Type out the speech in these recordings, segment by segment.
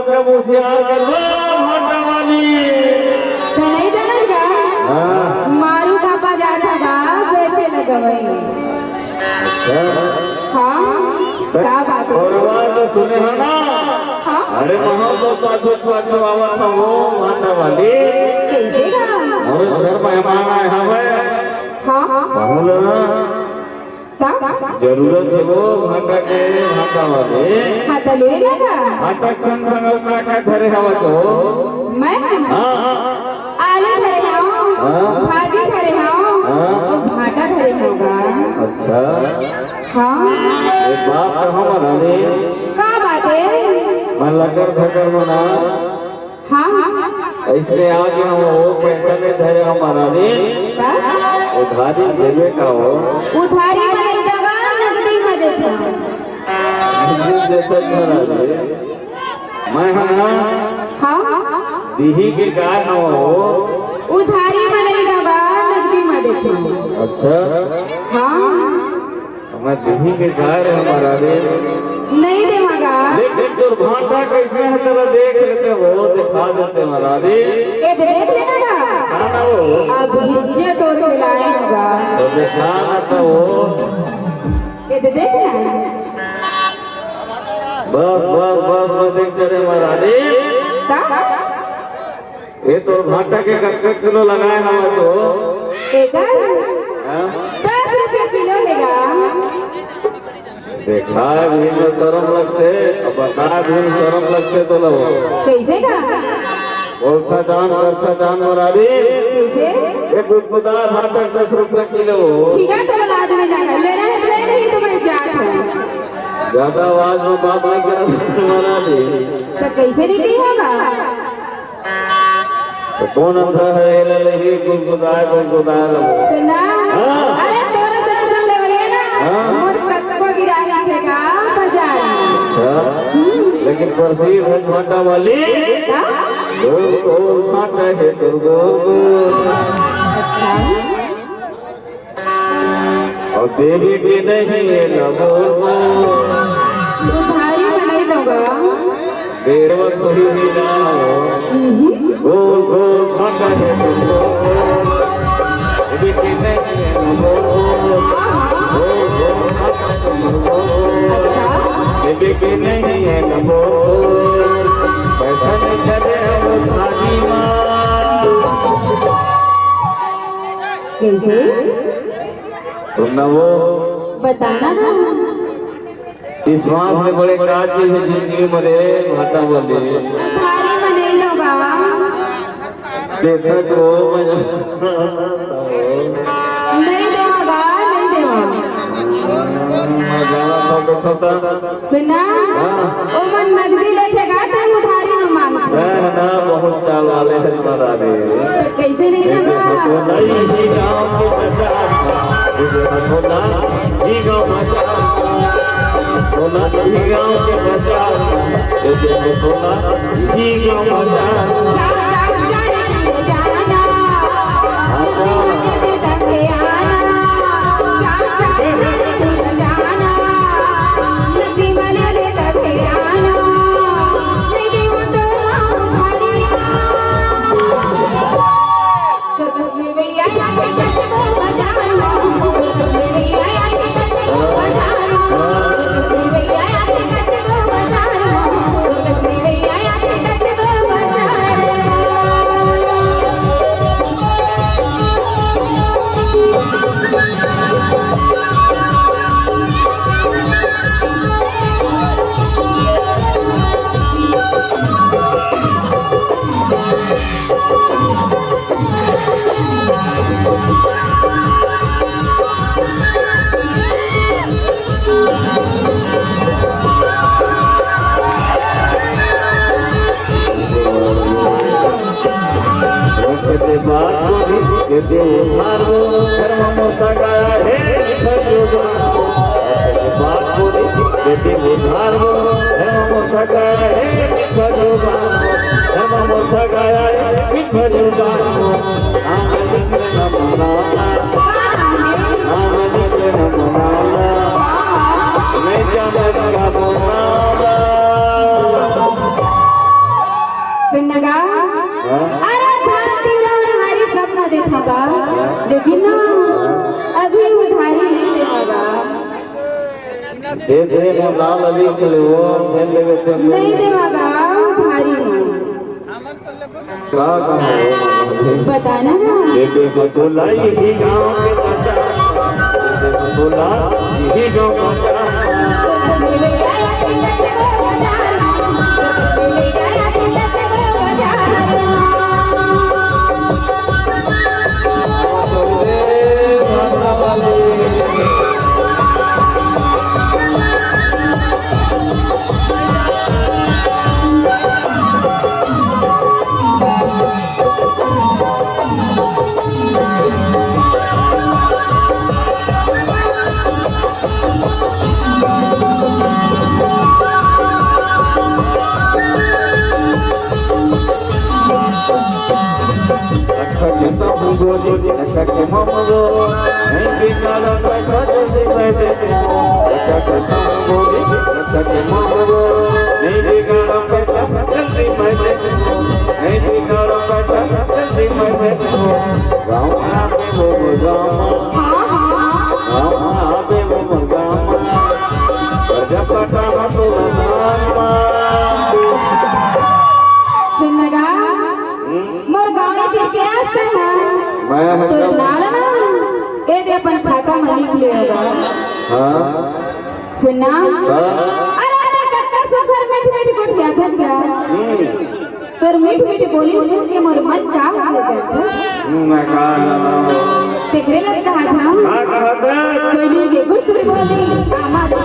का होशियार कर लो भाटा वाली। नहीं जानेगा मारू का बाजार था बेचे लगवई। हाँ क्या बात है? और आवाज सुने हो ना? हाँ अरे वहाँ तो पाछो पाछो आवा था वो भाटा वाली। कैसे का? अरे घर मेहमान आए हमें। हाँ हाँ कहूँ ना क्या? जरूरत है वो भाटा के भाटा वाले। हाँ तो ले लगा। भाटा संग संग का घरे हवा तो मैं हाँ आलू धरे हूँ, भाजी धरे हूँ, भाटा धरे होगा। अच्छा हाँ एक बात हमारा ने क्या बात है? मैं लकर धकर बना हाँ हाँ इसलिए आज हम वो पैसा नहीं धरे हमारा ने उधारी देवे का हो उधारी में नहीं देगा, नकदी में देता। जैसा धरा दे मैं हाँ दीही के गाय न हो उधारी में नहीं देगा, नकदी में देता। अच्छा हाँ मैं दीही के गाय रहे हमारा ने नहीं देगा। लेकिन जो भाटा कैसे है तेरा देख लेते हो दिखा देते हमारा ने ये देख लेना ना खाना वो अब हिज्जे तो लाए होगा। तो दिखा ना तो वो ये देख लेना। बस देख करे हमारा ने ये तो भाटा के कच्चे किलो लगाए हम तो एक 10 रुपये किलो लेगा। देखा भी में शर्म लगते अब बता भी में शर्म लगते तो लो कैसे का? बोलता जान मरारी कैसे? एक गुदगुदार भाटा 10 रुपए किलो ठीक है तो लाज नहीं जाना, लेना है ले नहीं तो मैं जात हूँ। ज्यादा आवाज में बात नहीं करा मरारी तो कैसे निकली होगा? तो कौन अंधा है ये लही गुदगुदार सुना? अरे तोरा से सुन ले बोले ना मोर कक्को गिरा रखेगा बाजार। लेकिन प्रसिद्ध है भाटा वाली गोल भाटा है गोल और देवी भी नहीं है नमो उधारी में नहीं दूंगा। देव तो ही गोल भाटा है देवी भी नहीं है नमो देवी भी नहीं है नमो पैसा नहीं चले हम खाली माँ कैसे? तुम ना वो बताना ना। विश्वास में बड़े काज है जिंदगी मरे भाटा बोले उधारी में नहीं दूंगा। देखा जो नहीं देगा, नहीं देगा। सुना? ओ मन नकदी लेगा तो उधारी में मांगता। ना बहुत चाल वाले हैं मरा रे तो कैसे नहीं देगा? ही गाँव के बचा बोला ही गाँव बचा बोला ही गाँव के बचा बोला ही गाँव बचा सुनगा हाँ? अरे धाती उधारी सपना देखा बा लेकिन ना अभी उधारी नहीं देगा दे दे मैं लाल अली के लिए वो खेल लेवे तो नहीं देगा उधारी नहीं का कहो बताना ना बेबे बतौला यही गांव के बच्चा बेबे बतौला यही गांव का बच्चा गोली अच्छा के मामलो नहीं बिकाला पैसा जैसे मैं देते अच्छा के गोली अच्छा के मामलो नहीं बिकाला पैसा जल्दी मैं देते नहीं बिकाला पैसा जल्दी मैं देते गाँव आके वो गाँव आके वो गाँव प्रजापटा तो सुनगा मोर गाँव के क्या है मैं तो नाला ना ए दे अपन खाता में लिख ले होगा हाँ सुनना अरे अरे कक्का सुखर मीठी मीठी कोट गया था क्या तोर मीठी मीठी बोली सुन के मोर मन का हो जाता मैं कहा तेरे लग कहा था कोई के गुटुर बोली हमारा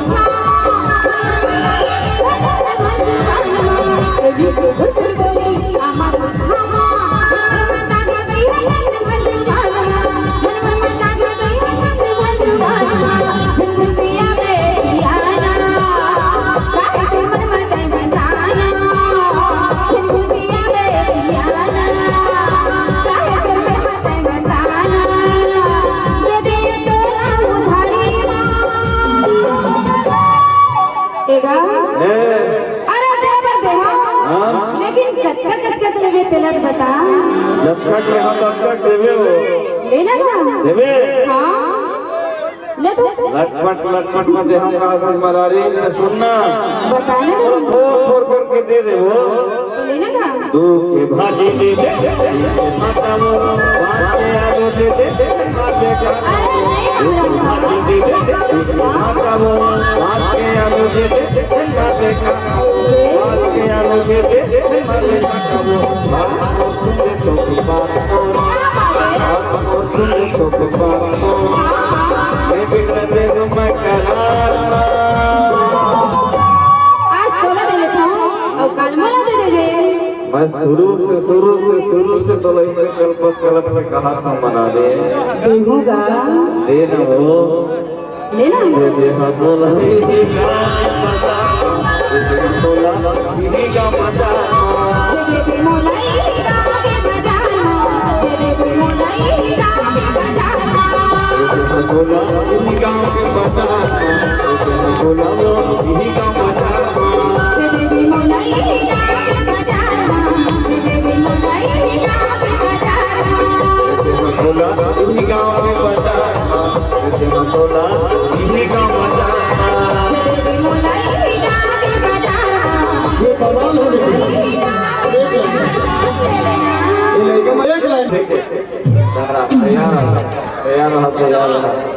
कोई के गुटुर बोली हमारा अरे देवर दे हाँ लेकिन कच्चा लगे तेलत बता लटका के हम लटका देवे हो लेना ना देवे हाँ ले तो लटपट में दे हम कहा था मरारी ने सुनना बताना ना छोड़ करके दे दे वो लेना ना तू के भाजी दे दे माता वो बाते आलू दे दे माते का भाजी दे दे माता वो बाते आलू दे दे माते का बाते आलू दे दे माते का वो सुन तो बात सुन तो बात मैं बिगड़ दे तो मैं करा आज तोला दे लेता हूँ और कल मला दे दे मैं शुरू से तो लगे कल्प में कहा था मना दे देहूँगा दे ना वो लेना दे हाँ बोला दीदी का मजा बोला दीदी का मजा दे दे मोलाई गाँव के बाजार दे दे मोलाई गाँव के बाजार बोला दीदी गाँव के मजा बोला दीदी का मजा दे दे मोलाई गाँव के बाजार दे दे मोलाई गाँव के बाजार बोला दीदी गाँव के मजा बोला दीदी का मजा दे दे मोलाई गाँव के बाजार ये कमाल हो गई ये लेके मैं एक लाइन तैयार तैयार